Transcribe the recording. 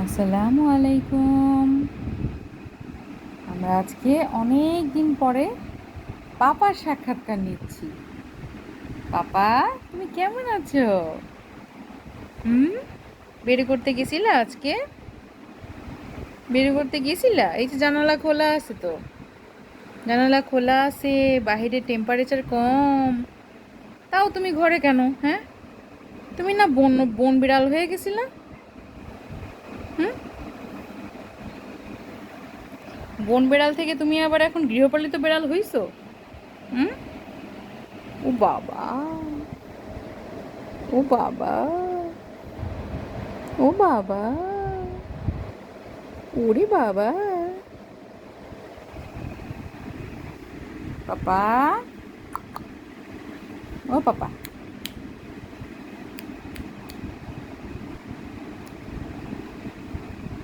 আসসালামু আলাইকুম। আমরা আজকে অনেক দিন পরে পাপার সাক্ষাৎকার নিচ্ছি। পাপা, তুমি কেমন আছো? হুম, বের করতে গেছিলা আজকে? বের করতে গেছিলা? এই যে জানালা খোলা আছে তো, জানালা খোলা আছে, বাহিরে টেম্পারেচার কম, তাও তুমি ঘরে কেন? হ্যাঁ, তুমি না বন বন বিড়াল হয়ে গেছিলা? হুম, বন বিড়াল থেকে তুমি আবার এখন গৃহপালিত বিড়াল হইছো? হুম, ও বাবা, ও বাবা, ও বাবা, ওরে বাবা, পাপা, ও পাপা।